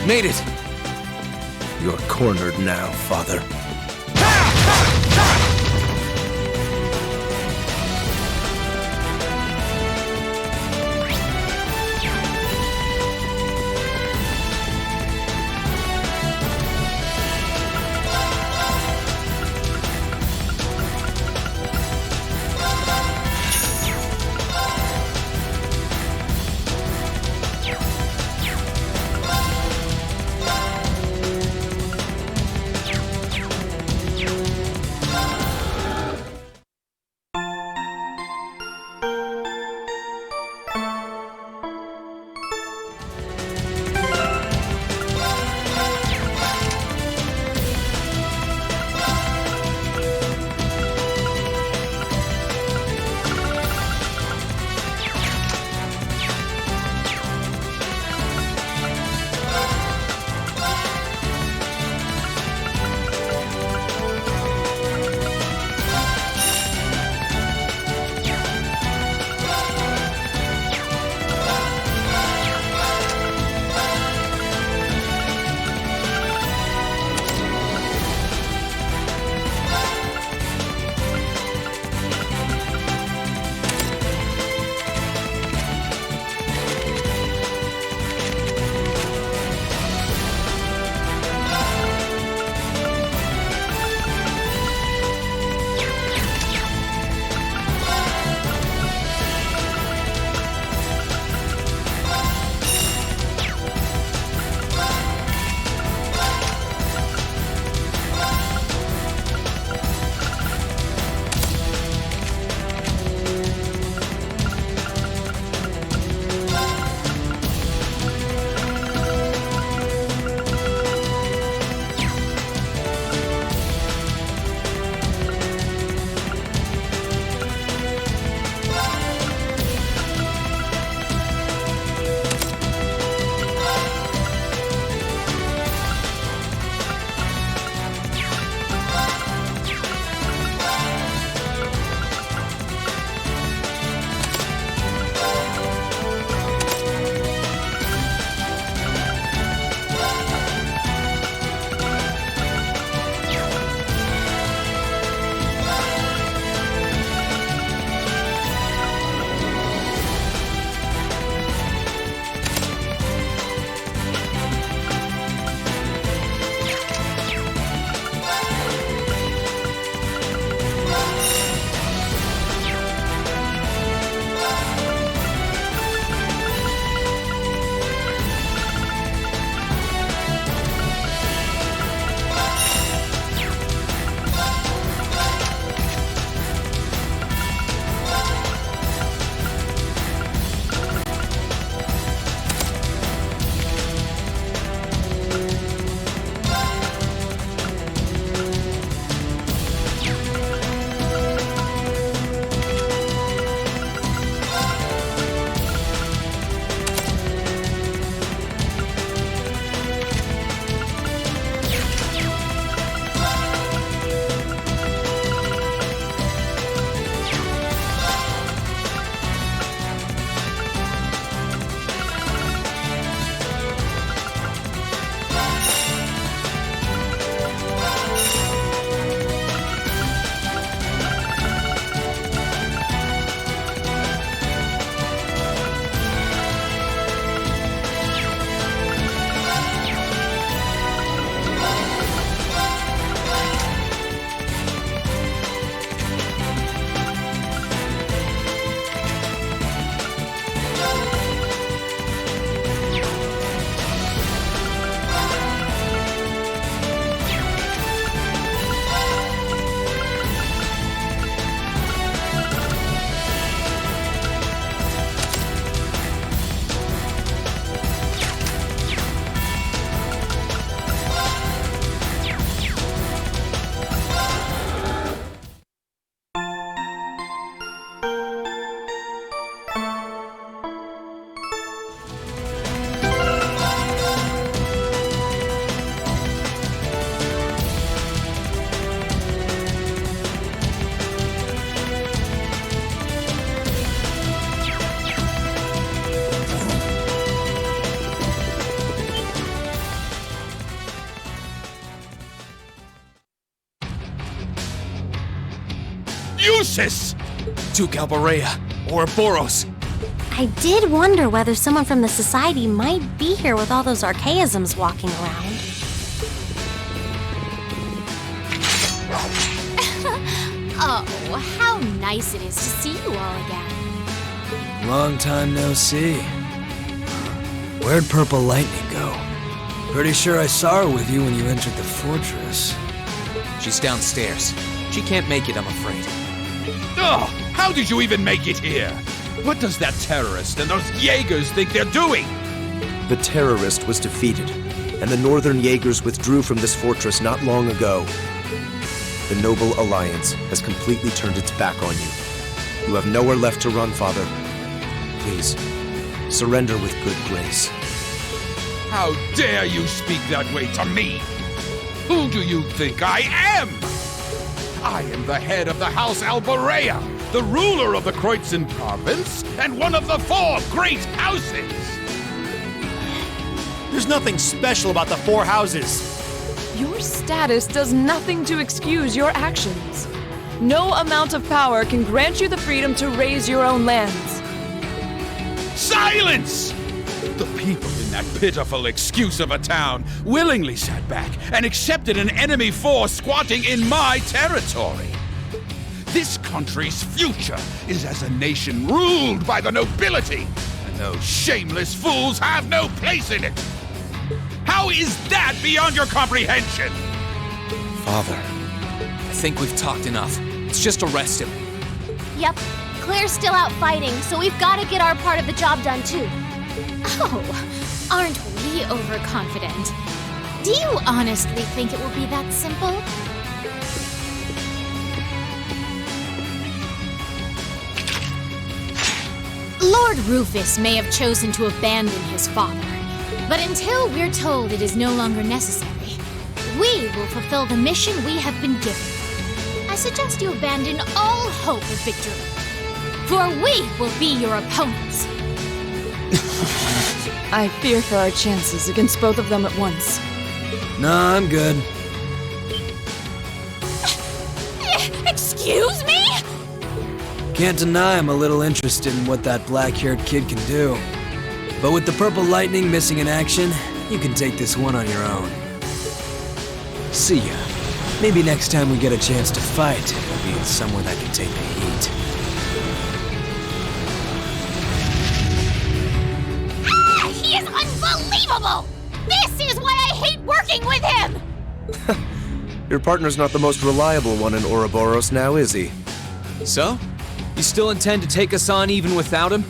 Made it! You're cornered now, father. nemesis! Duke Alborea, Ouroboros. I did wonder whether someone from the Society might be here with all those archaisms walking around. Oh, how nice it is to see you all again. Long time no see. Where'd Purple Lightning go? Pretty sure I saw her with you when you entered the fortress. She's downstairs. She can't make it, I'm afraid. Oh, how did you even make it here? What does that terrorist and those Jaegers think they're doing? The terrorist was defeated, and the Northern Jaegers withdrew from this fortress not long ago. The Noble Alliance has completely turned its back on you. You have nowhere left to run, Father. Please, surrender with good grace. How dare you speak that way to me? Who do you think I am? I am the head of the House Alborea, the ruler of the Kreutzen province, and one of the 4 great houses! There's nothing special about the 4 houses. Your status does nothing to excuse your actions. No amount of power can grant you the freedom to raise your own lands. Silence! The people in that pitiful excuse of a town willingly sat back and accepted an enemy force squatting in my territory. This country's future is as a nation ruled by the nobility, and those shameless fools have no place in it. How is that beyond your comprehension? Father, I think we've talked enough. Let's just arrest him. Yep, Claire's still out fighting, so we've got to get our part of the job done too. Oh, aren't we overconfident? Do you honestly think it will be that simple? Lord Rufus may have chosen to abandon his father, but until we're told it is no longer necessary, we will fulfill the mission we have been given. I suggest you abandon all hope of victory, for we will be your opponents. I fear for our chances against both of them at once. Nah, I'm good. Excuse me? Can't deny I'm a little interested in what that black-haired kid can do. But with the Purple Lightning missing in action, you can take this one on your own. See ya. Maybe next time we get a chance to fight, it'll be in somewhere that can take the heat. He is unbelievable! This is why I hate working with him! Your partner's not the most reliable one in Ouroboros now, is he? So? You still intend to take us on even without him?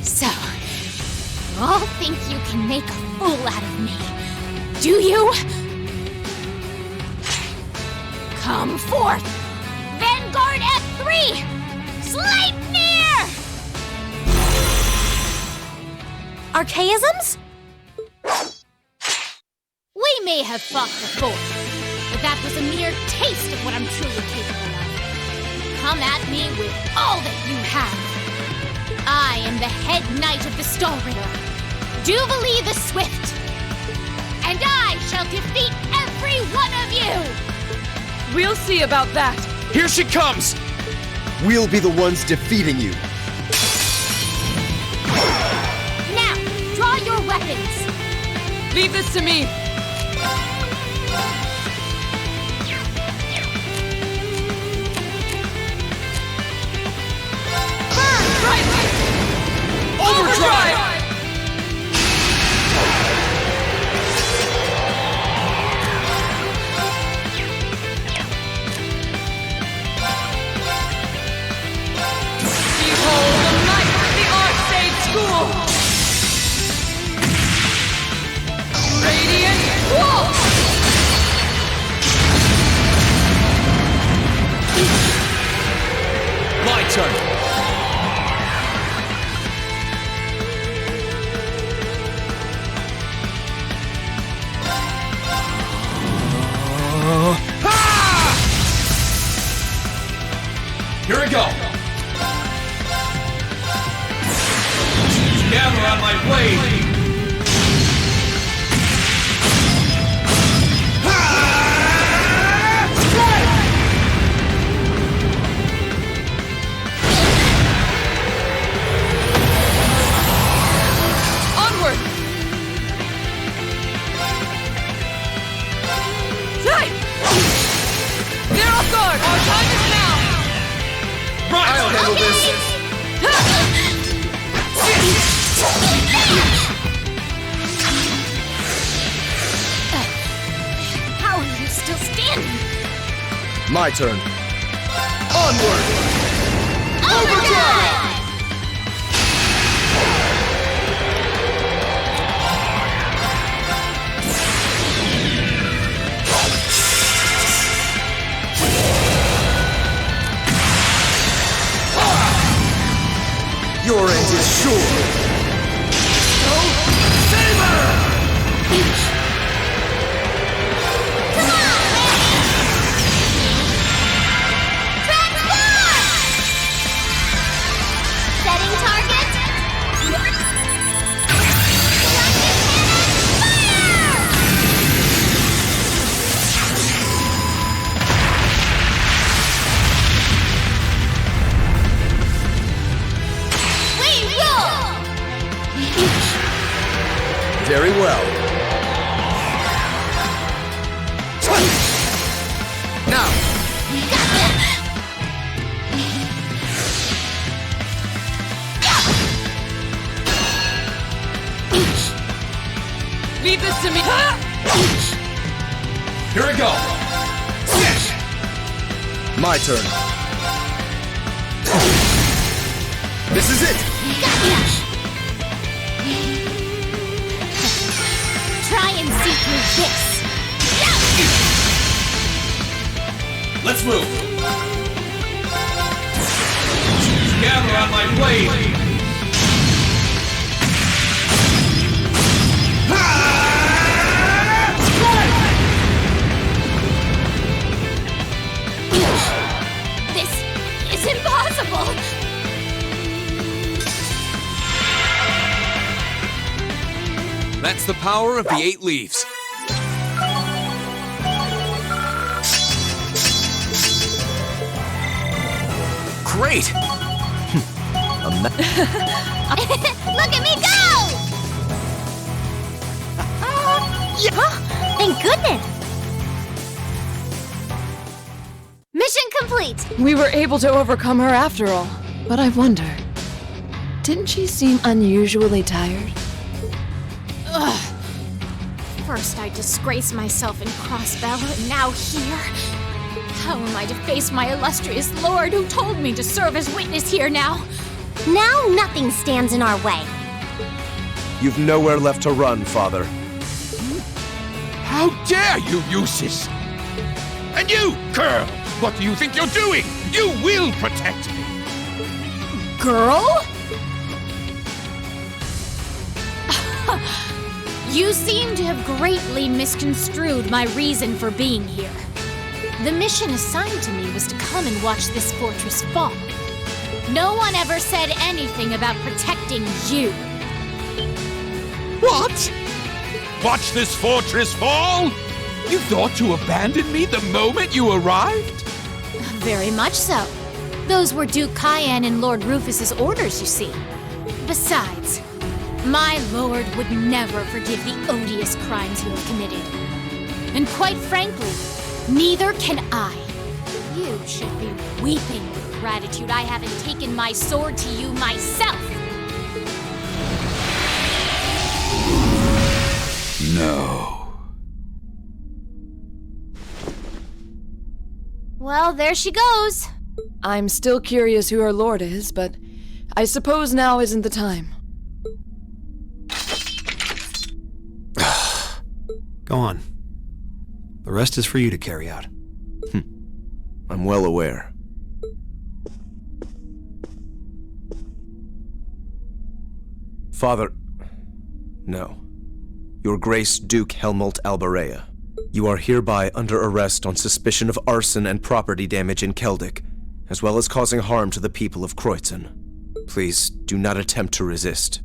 So, you all think you can make a fool out of me, do you? Come forth! Vanguard F3! Sleipnir! Archaisms? We may have fought before, but that was a mere taste of what I'm truly capable of. Come at me with all that you have. I am the head knight of the Stalritter, Jubilee the Swift, and I shall defeat every one of you! We'll see about that. Here she comes! We'll be the ones defeating you. Now, draw your weapons! Leave this to me. Overdrive! Behold the might of the Archsage School! Radiant Wolf! My turn! Here we go! Gather on my blade! handle this. How are you still standing? My turn. Onward! Overdrive! Your end is sure. Setting target. We roll. Very well. Now, Leave this to me. Here we go! my turn. This is it. Try and see through this. Let's move! Gather on my blade! This is impossible. That's the power of the 8 leaves. Great! Look at me go! Thank goodness! Mission complete. We were able to overcome her after all. But I wonder, didn't she seem unusually tired? First I disgrace myself in Crossbell, and now here. How am I to face my illustrious lord who told me to serve as witness here now? Now nothing stands in our way. You've nowhere left to run, Father. How dare you, Eustace! And you, Curl! What do you think you're doing? You will protect me! Girl? You seem to have greatly misconstrued my reason for being here. The mission assigned to me was to come and watch this fortress fall. No one ever said anything about protecting you. What? Watch this fortress fall? You thought to abandon me the moment you arrived? Very much so. Those were Duke Cayenne and Lord Rufus's orders, you see. Besides, my lord would never forgive the odious crimes you have committed. And quite frankly, neither can I. You should be weeping with gratitude I haven't taken my sword to you myself. No. Well, there she goes. I'm still curious who her lord is, but I suppose now isn't the time. Go on. The rest is for you to carry out. I'm well aware. Father... No. Your Grace Duke Helmut Albarea. You are hereby under arrest on suspicion of arson and property damage in Keldic, as well as causing harm to the people of Kreutzen. Please, do not attempt to resist.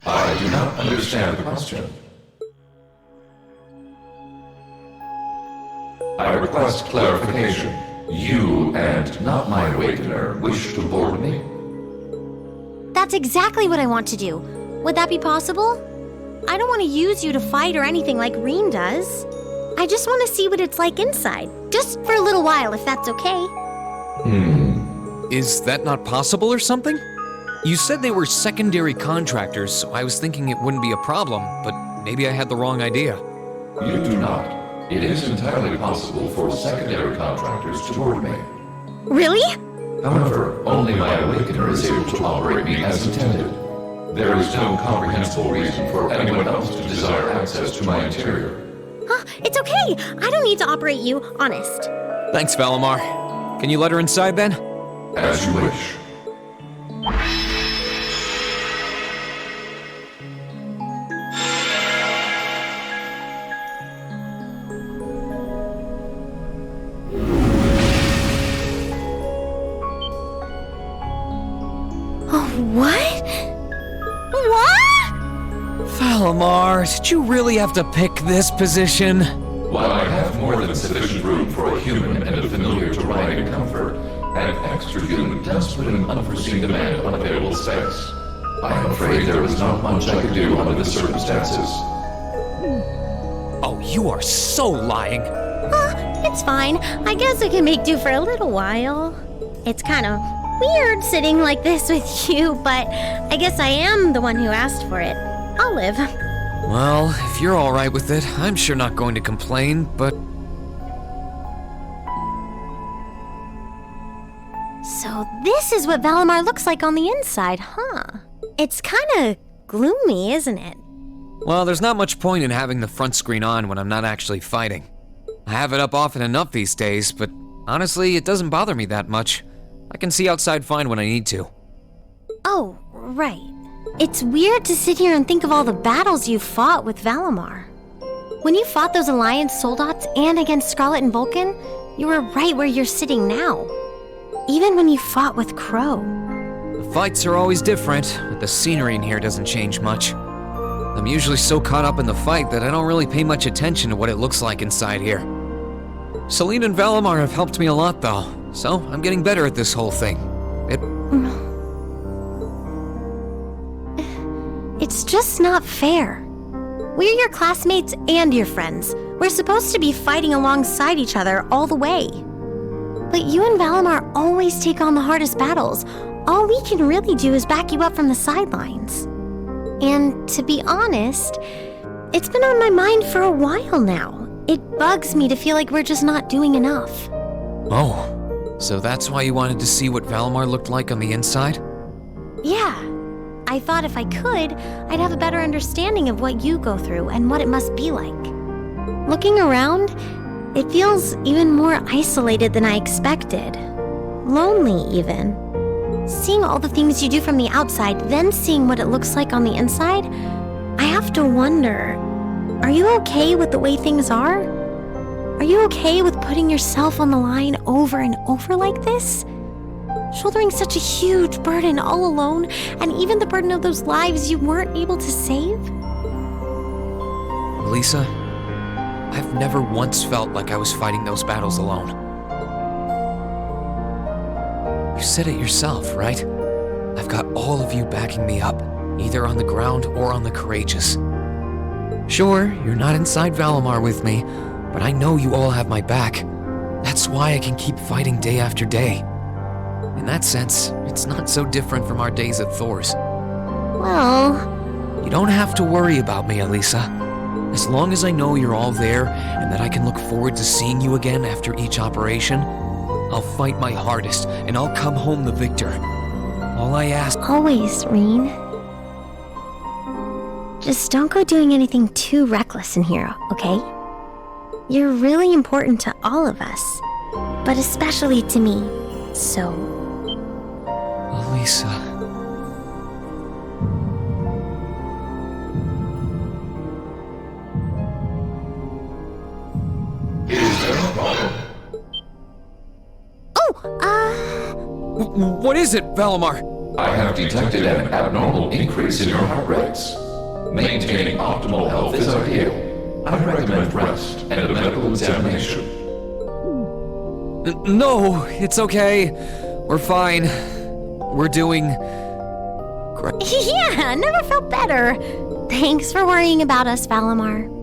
I do not understand the question. I request clarification. You, and not my awakener, wish to board me? That's exactly what I want to do. Would that be possible? I don't want to use you to fight or anything like Rean does. I just want to see what it's like inside. Just for a little while, if that's okay. Is that not possible or something? You said they were secondary contractors, so I was thinking it wouldn't be a problem, but maybe I had the wrong idea. You do not. It is entirely possible for secondary contractors to board me. Really? However, only my awakener is able to operate me as intended. There is no comprehensible reason for anyone else to desire access to my interior. Huh? It's okay. I don't need to operate you, honest. Thanks, Valimar. Can you let her inside then? As you wish. Oh, what? What? Valimar, did you really have to pick this position? While I have more than sufficient room for a human and a familiar to ride in comfort, an extra human does put an unforeseen demand on available space. I am afraid there is not much I could do under the circumstances. Oh, you are so lying. It's fine. I guess I can make do for a little while. It's kind of weird sitting like this with you, but I guess I am the one who asked for it. I'll live. Well, if you're alright with it, I'm sure not going to complain, but... So this is what Valimar looks like on the inside, huh? It's kinda gloomy, isn't it? Well, there's not much point in having the front screen on when I'm not actually fighting. I have it up often enough these days, but honestly, it doesn't bother me that much. I can see outside fine when I need to. Oh, right. It's weird to sit here and think of all the battles you fought with Valimar. When you fought those Alliance soldats and against Scarlet and Vulcan, you were right where you're sitting now. Even when you fought with Crow. The fights are always different, but the scenery in here doesn't change much. I'm usually so caught up in the fight that I don't really pay much attention to what it looks like inside here. Selene and Valimar have helped me a lot though, so I'm getting better at this whole thing. It's just not fair. We're your classmates and your friends. We're supposed to be fighting alongside each other all the way. But you and Valimar always take on the hardest battles. All we can really do is back you up from the sidelines. And to be honest, it's been on my mind for a while now. It bugs me to feel like we're just not doing enough. Oh, so that's why you wanted to see what Valimar looked like on the inside? Yeah. I thought if I could, I'd have a better understanding of what you go through and what it must be like. Looking around, it feels even more isolated than I expected. Lonely, even. Seeing all the things you do from the outside, then seeing what it looks like on the inside, I have to wonder, are you okay with the way things are? Are you okay with putting yourself on the line over and over like this? Shouldering such a huge burden all alone, and even the burden of those lives you weren't able to save? Lisa, I've never once felt like I was fighting those battles alone. You said it yourself, right? I've got all of you backing me up, either on the ground or on the Courageous. Sure, you're not inside Valimar with me, but I know you all have my back. That's why I can keep fighting day after day. In that sense, it's not so different from our days at Thor's. Well... You don't have to worry about me, Elisa. As long as I know you're all there and that I can look forward to seeing you again after each operation, I'll fight my hardest and I'll come home the victor. All I ask... Always, Rean. Just don't go doing anything too reckless in here, okay? You're really important to all of us, but especially to me, so... Elisa... What is it, Valimar? I have detected an abnormal increase in your heart rates. Maintaining optimal health is ideal. I recommend rest and a medical examination. No, it's okay. We're fine. We're doing... great. Yeah, never felt better. Thanks for worrying about us, Valimar.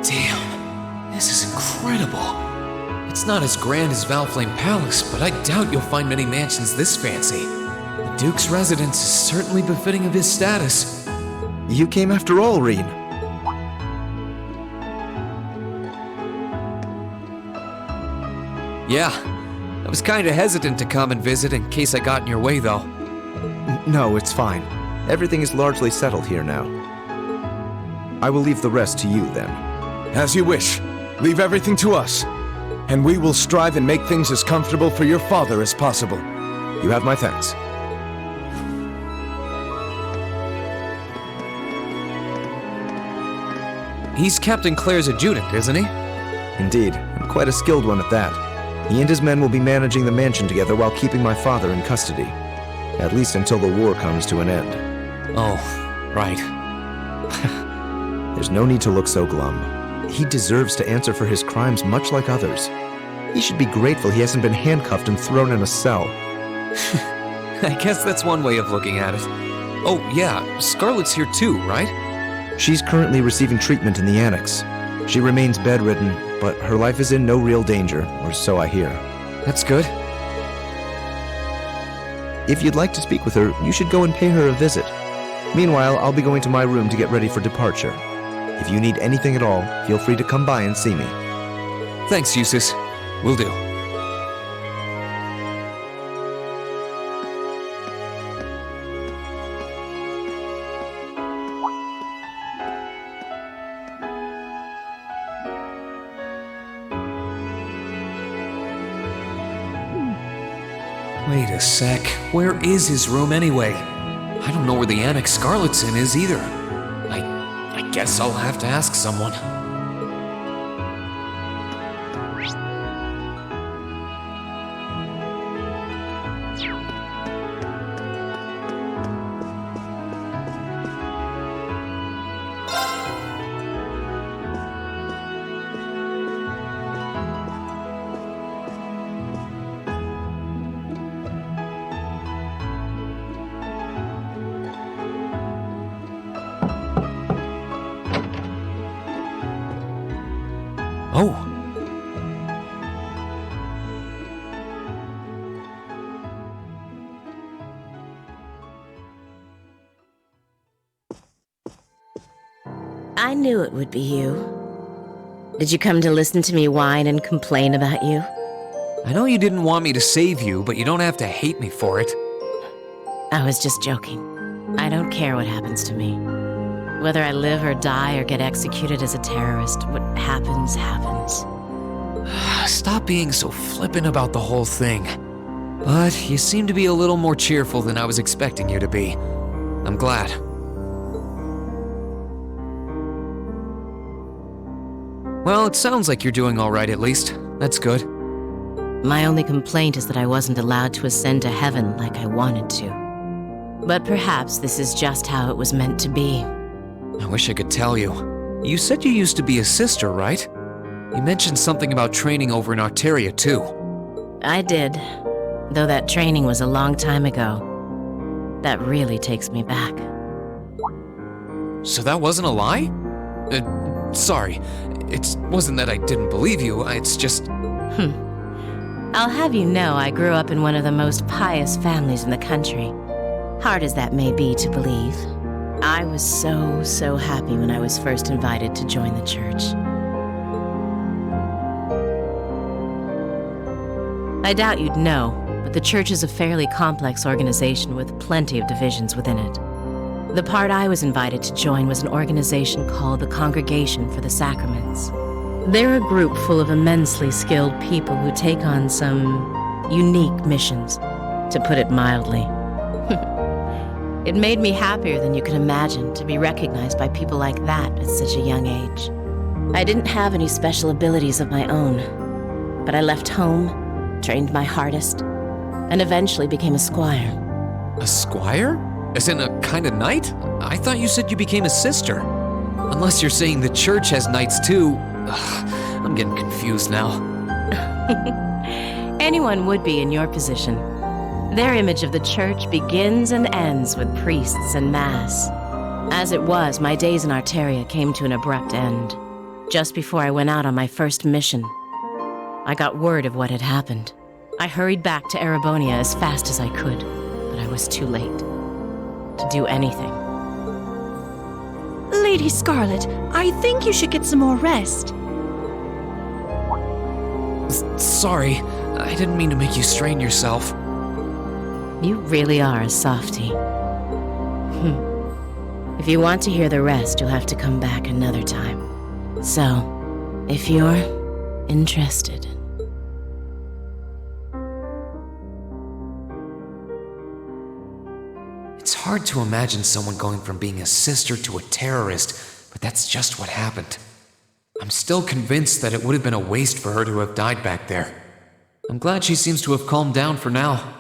Damn, this is incredible. It's not as grand as Valflame Palace, but I doubt you'll find many mansions this fancy. The Duke's residence is certainly befitting of his status. You came after all, Reen. Yeah, I was kinda hesitant to come and visit in case I got in your way, though. No, it's fine. Everything is largely settled here now. I will leave the rest to you, then. As you wish. Leave everything to us. And we will strive and make things as comfortable for your father as possible. You have my thanks. He's Captain Claire's adjutant, isn't he? Indeed, and quite a skilled one at that. He and his men will be managing the mansion together while keeping my father in custody. At least until the war comes to an end. Oh, right. There's no need to look so glum. He deserves to answer for his crimes much like others. He should be grateful he hasn't been handcuffed and thrown in a cell. I guess that's one way of looking at it. Oh, yeah, Scarlet's here too, right? She's currently receiving treatment in the annex. She remains bedridden, but her life is in no real danger, or so I hear. That's good. If you'd like to speak with her, you should go and pay her a visit. Meanwhile, I'll be going to my room to get ready for departure. If you need anything at all, feel free to come by and see me. Thanks, Eustace. Will do. Wait a sec. Where is his room anyway? I don't know where the Annex Scarlet's in is either. I guess I'll have to ask someone. Oh. I knew it would be you. Did you come to listen to me whine and complain about you? I know you didn't want me to save you, but you don't have to hate me for it. I was just joking. I don't care what happens to me. Whether I live or die or get executed as a terrorist, what happens, happens. Stop being so flippant about the whole thing. But you seem to be a little more cheerful than I was expecting you to be. I'm glad. Well, it sounds like you're doing all right at least. That's good. My only complaint is that I wasn't allowed to ascend to heaven like I wanted to. But perhaps this is just how it was meant to be. I wish I could tell you. You said you used to be a sister, right? You mentioned something about training over in Arteria, too. I did, though that training was a long time ago. That really takes me back. So that wasn't a lie? sorry. It wasn't that I didn't believe you, it's just... I'll have you know I grew up in one of the most pious families in the country. Hard as that may be to believe, I was so happy when I was first invited to join the church. I doubt you'd know, but the church is a fairly complex organization with plenty of divisions within it. The part I was invited to join was an organization called the Congregation for the Sacraments. They're a group full of immensely skilled people who take on some unique missions, to put it mildly. It made me happier than you could imagine to be recognized by people like that at such a young age. I didn't have any special abilities of my own, but I left home, trained my hardest, and eventually became a squire. A squire? As in a kind of knight? I thought you said you became a sister. Unless you're saying the church has knights too. I'm getting confused now. Anyone would be in your position. Their image of the church begins and ends with priests and mass. As it was, my days in Arteria came to an abrupt end. Just before I went out on my first mission, I got word of what had happened. I hurried back to Erebonia as fast as I could, but I was too late to do anything. Lady Scarlet, I think you should get some more rest. Sorry, I didn't mean to make you strain yourself. You really are a softie. If you want to hear the rest, you'll have to come back another time. So, if you're interested. It's hard to imagine someone going from being a sister to a terrorist, but that's just what happened. I'm still convinced that it would have been a waste for her to have died back there. I'm glad she seems to have calmed down for now.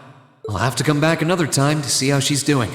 I'll have to come back another time to see how she's doing.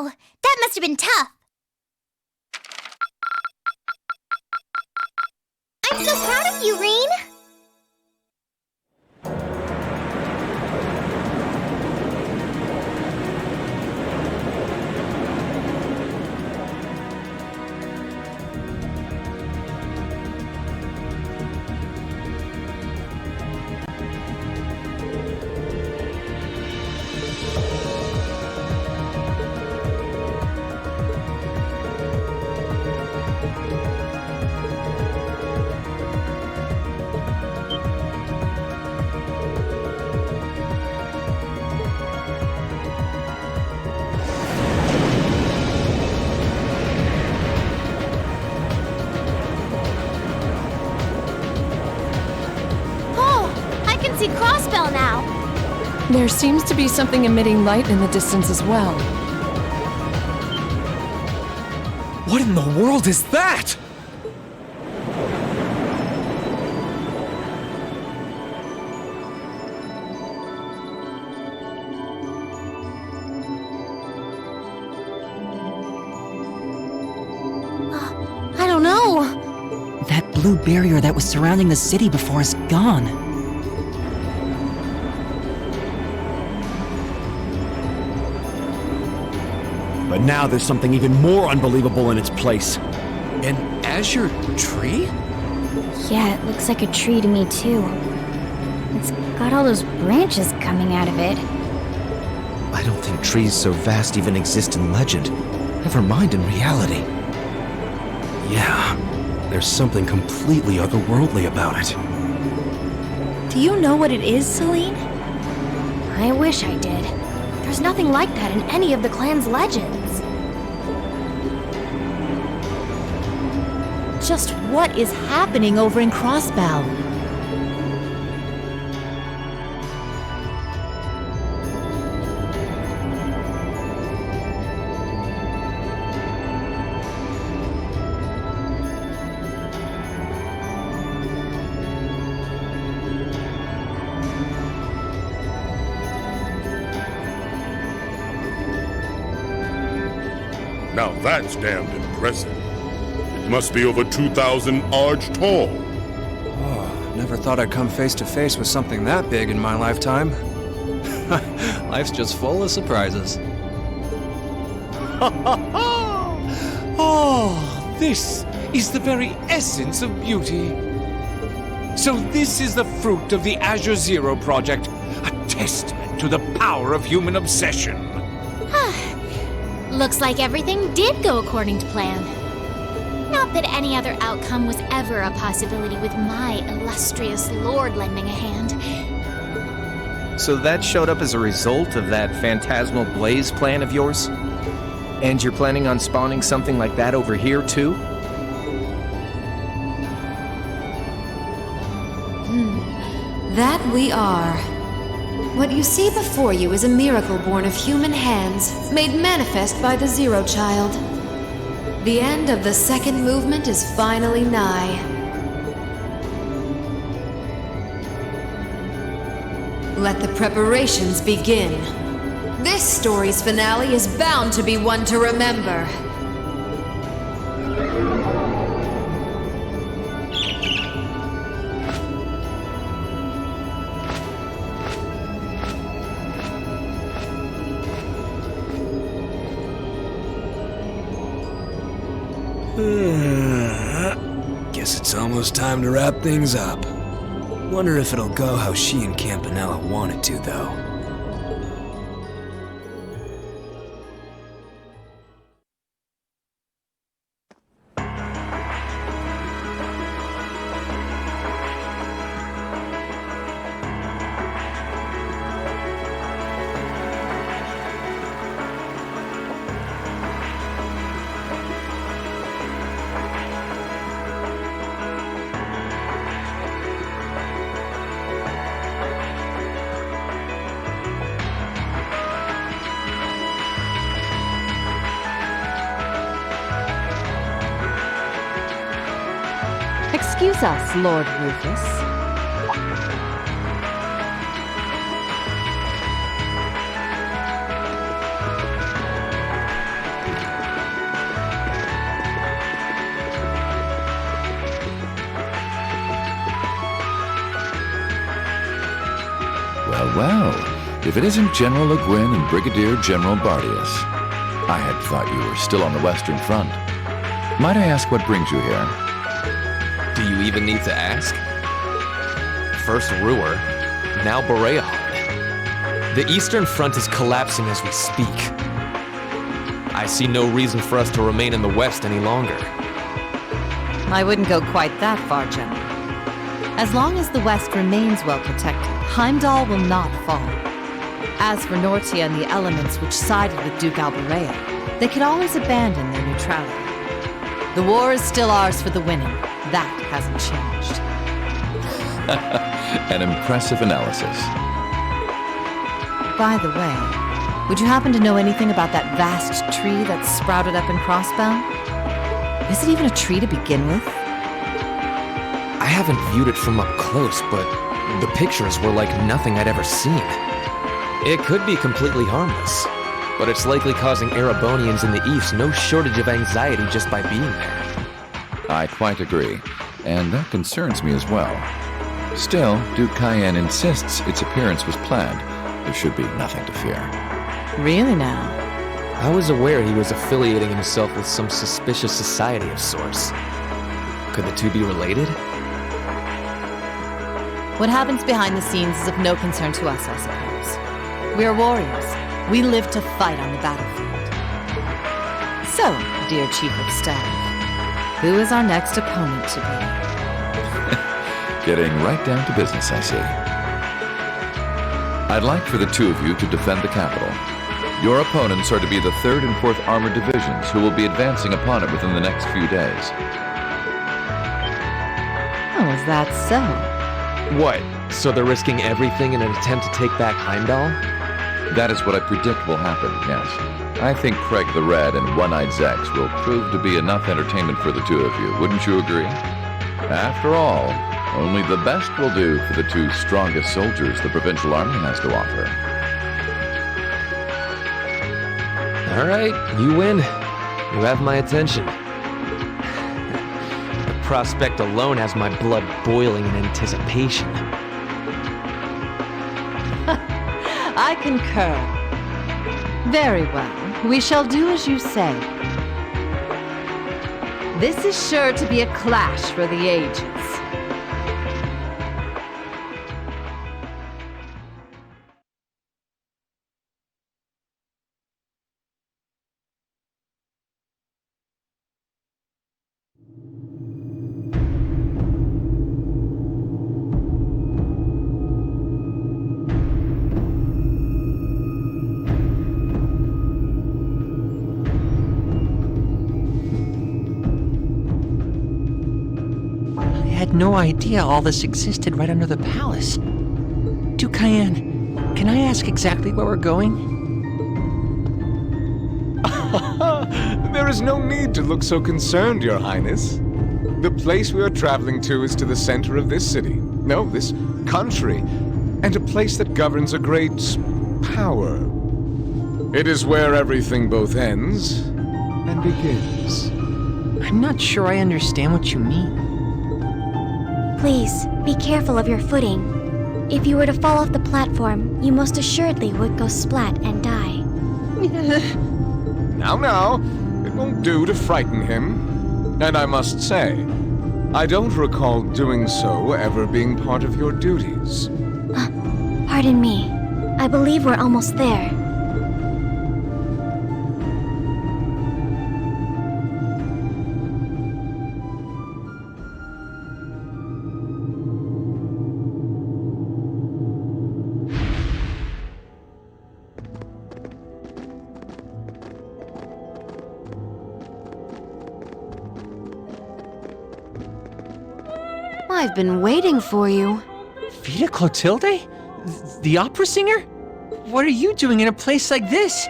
Wow, that must have been tough. I'm so proud of you, Rean. See Crossbell now. There seems to be something emitting light in the distance as well. What in the world is that? I don't know. That blue barrier that was surrounding the city before is gone. But now there's something even more unbelievable in its place. An azure tree? Yeah, it looks like a tree to me too. It's got all those branches coming out of it. I don't think trees so vast even exist in legend. Never mind in reality. Yeah, there's something completely otherworldly about it. Do you know what it is, Celine? I wish I did. There's nothing like that in any of the clan's legends. Just what is happening over in Crossbell? Now that's damned impressive. It must be over 2,000 arch tall. Oh, never thought I'd come face to face with something that big in my lifetime. Life's just full of surprises. Oh, this is the very essence of beauty. So this is the fruit of the Azure Zero project, a testament to the power of human obsession. Looks like everything did go according to plan. Not that any other outcome was ever a possibility with my illustrious lord lending a hand. So that showed up as a result of that phantasmal blaze plan of yours? And you're planning on spawning something like that over here, too? That we are. What you see before you is a miracle born of human hands, made manifest by the Zero Child. The end of the second movement is finally nigh. Let the preparations begin. This story's finale is bound to be one to remember. Guess it's almost time to wrap things up. Wonder if it'll go how she and Campanella want it to, though. Excuse us, Lord Rufus. Well, if it isn't General Le Guin and Brigadier General Bardius. I had thought you were still on the Western Front. Might I ask what brings you here? Do you even need to ask? First Ruhr, now Boreahard. The Eastern Front is collapsing as we speak. I see no reason for us to remain in the West any longer. I wouldn't go quite that far, General. As long as the West remains well protected, Heimdall will not fall. As for Nortia and the elements which sided with Duke Alborea, they could always abandon their neutrality. The war is still ours for the winning. That hasn't changed. An impressive analysis. By the way, would you happen to know anything about that vast tree that's sprouted up in Crossbound? Is it even a tree to begin with? I haven't viewed it from up close, but the pictures were like nothing I'd ever seen. It could be completely harmless, but it's likely causing Erebonians in the East no shortage of anxiety just by being there. I quite agree, and that concerns me as well. Still, Duke Cayenne insists its appearance was planned. There should be nothing to fear. Really now? I was aware he was affiliating himself with some suspicious society of sorts. Could the two be related? What happens behind the scenes is of no concern to us, I suppose. We are warriors. We live to fight on the battlefield. So, dear Chief of Staff, who is our next opponent to be? Getting right down to business, I see. I'd like for the two of you to defend the capital. Your opponents are to be the 3rd and 4th Armored Divisions, who will be advancing upon it within the next few days. Oh, is that so? What? So they're risking everything in an attempt to take back Heimdall? That is what I predict will happen, yes. I think Craig the Red and One-Eyed Zex will prove to be enough entertainment for the two of you, wouldn't you agree? After all, only the best will do for the two strongest soldiers the Provincial Army has to offer. All right, you win. You have my attention. The prospect alone has my blood boiling in anticipation. I concur. Very well. We shall do as you say. This is sure to be a clash for the ages. No idea all this existed right under the palace. Duke Cayenne, can I ask exactly where we're going? There is no need to look so concerned, Your Highness. The place we are traveling to is to the center of this city. No, this country. And a place that governs a great power. It is where everything both ends and begins. I'm not sure I understand what you mean. Please, be careful of your footing. If you were to fall off the platform, you most assuredly would go splat and die. Now, it won't do to frighten him. And I must say, I don't recall doing so ever being part of your duties. Pardon me. I believe we're almost there. I've been waiting for you. Vita Clotilde? The opera singer? What are you doing in a place like this?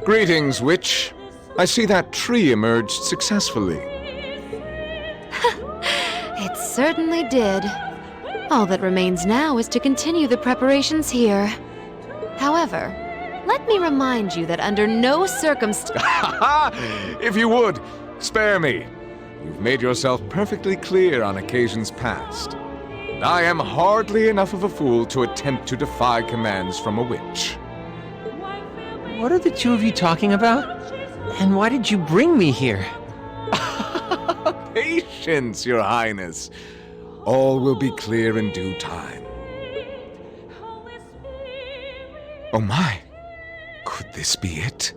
Greetings, witch. I see that tree emerged successfully. It certainly did. All that remains now is to continue the preparations here. However, let me remind you that under no circumstances... If you would, spare me. You've made yourself perfectly clear on occasions past. I am hardly enough of a fool to attempt to defy commands from a witch. What are the two of you talking about? And why did you bring me here? Patience, Your Highness. All will be clear in due time. Oh my, could this be it?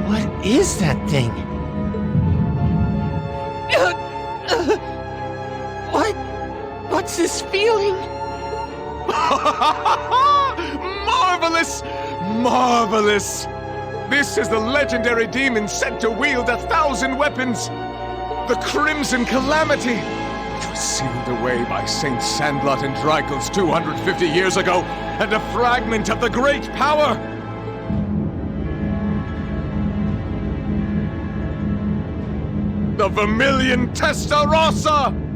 What is that thing? What's this feeling? Marvelous! Marvelous! This is the legendary demon said to wield 1,000 weapons. The Crimson Calamity. It was sealed away by Saint Sandlot and Drycles 250 years ago, and a fragment of the great power. The Vermilion Testarossa!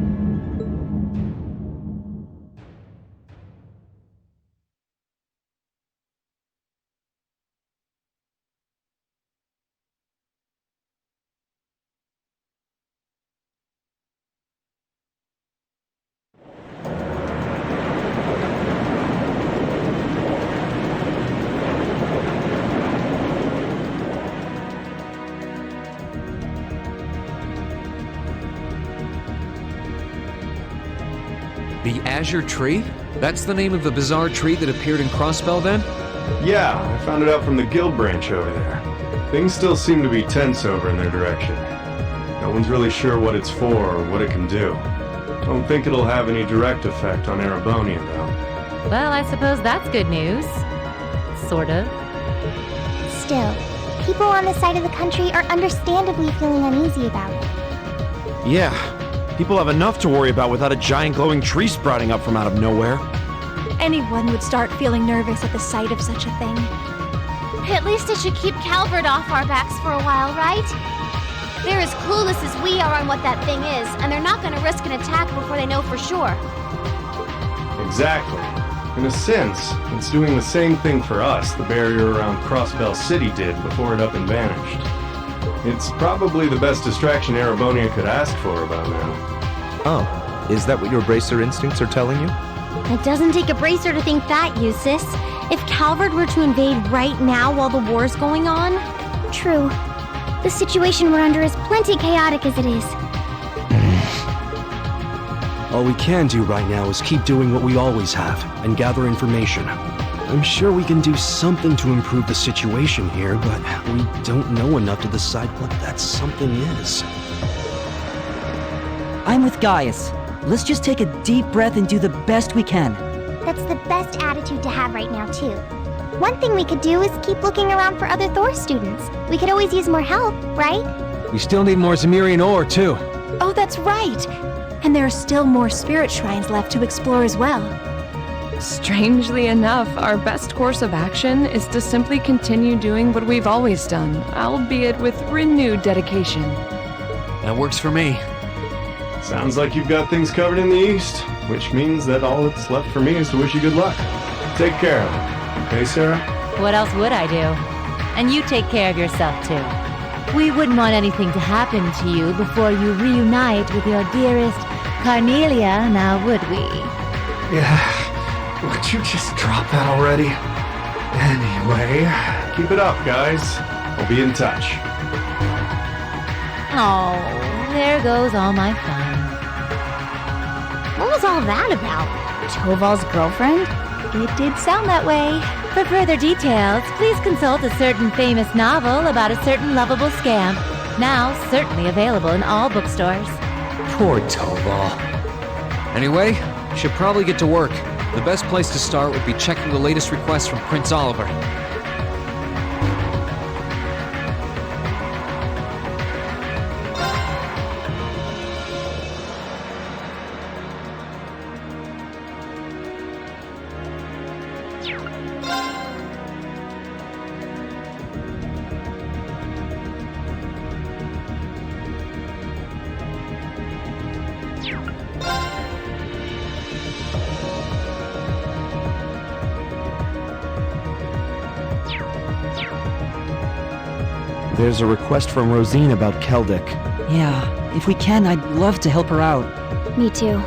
The Azure Tree? That's the name of the bizarre tree that appeared in Crossbell then? Yeah, I found it out from the guild branch over there. Things still seem to be tense over in their direction. No one's really sure what it's for or what it can do. Don't think it'll have any direct effect on Erebonia, though. Well, I suppose that's good news. Sort of. Still, people on this side of the country are understandably feeling uneasy about it. Yeah. People have enough to worry about without a giant glowing tree sprouting up from out of nowhere. Anyone would start feeling nervous at the sight of such a thing. At least it should keep Calvert off our backs for a while, right? They're as clueless as we are on what that thing is, and they're not gonna risk an attack before they know for sure. Exactly. In a sense, it's doing the same thing for us the barrier around Crossbell City did before it up and vanished. It's probably the best distraction Erebonia could ask for about now. Oh, is that what your bracer instincts are telling you? It doesn't take a bracer to think that, Eustace. If Calvert were to invade right now while the war's going on... True. The situation we're under is plenty chaotic as it is. All we can do right now is keep doing what we always have, and gather information. I'm sure we can do something to improve the situation here, but we don't know enough to decide what that something is. I'm with Gaius. Let's just take a deep breath and do the best we can. That's the best attitude to have right now, too. One thing we could do is keep looking around for other Thor students. We could always use more help, right? We still need more Zemirian ore, too. Oh, that's right! And there are still more spirit shrines left to explore as well. Strangely enough, our best course of action is to simply continue doing what we've always done, albeit with renewed dedication. That works for me. Sounds like you've got things covered in the east, which means that all that's left for me is to wish you good luck. Take care of it. Okay, Sarah? What else would I do? And you take care of yourself, too. We wouldn't want anything to happen to you before you reunite with your dearest Carnelia, now would we? Yeah. Would you just drop that already? Anyway, keep it up, guys. I'll be in touch. Oh, there goes all my fun. What was all that about? Toval's girlfriend? It did sound that way. For further details, please consult a certain famous novel about a certain lovable scamp, now certainly available in all bookstores. Poor Toval. Anyway, should probably get to work. The best place to start would be checking the latest requests from Prince Oliver. There's a request from Rosine about Keldic. Yeah, if we can, I'd love to help her out. Me too.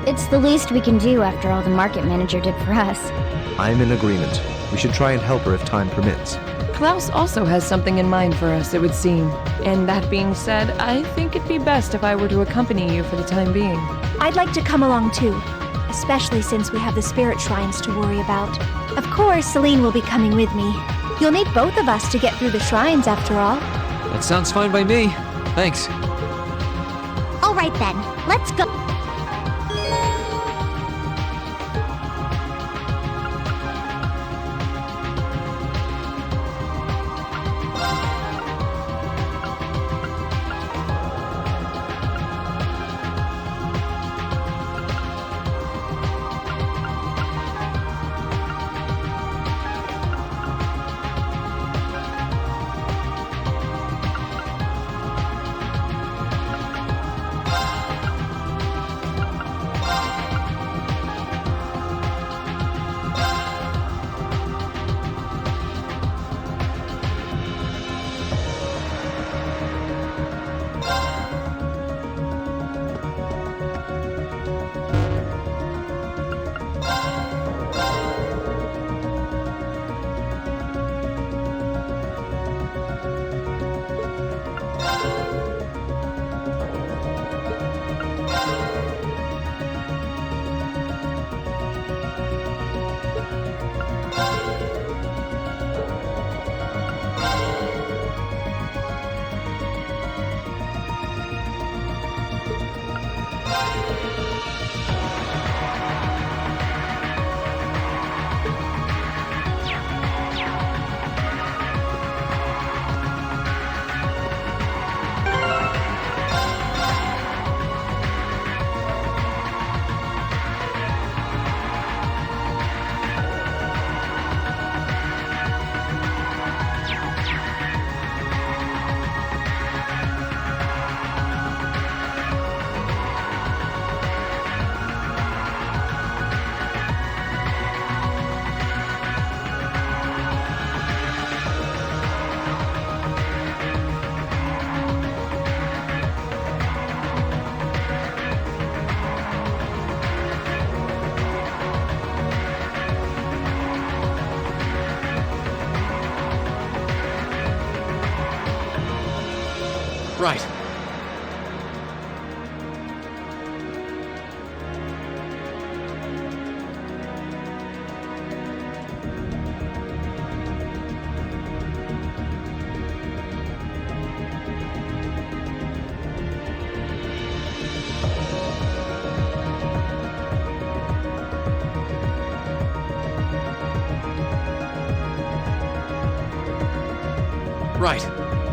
It's the least we can do after all the market manager did for us. I'm in agreement. We should try and help her if time permits. Klaus also has something in mind for us, it would seem. And that being said, I think it'd be best if I were to accompany you for the time being. I'd like to come along too, especially since we have the spirit shrines to worry about. Of course, Celine will be coming with me. You'll need both of us to get through the shrines after all. That sounds fine by me. Thanks. All right then, let's go. Right. Right.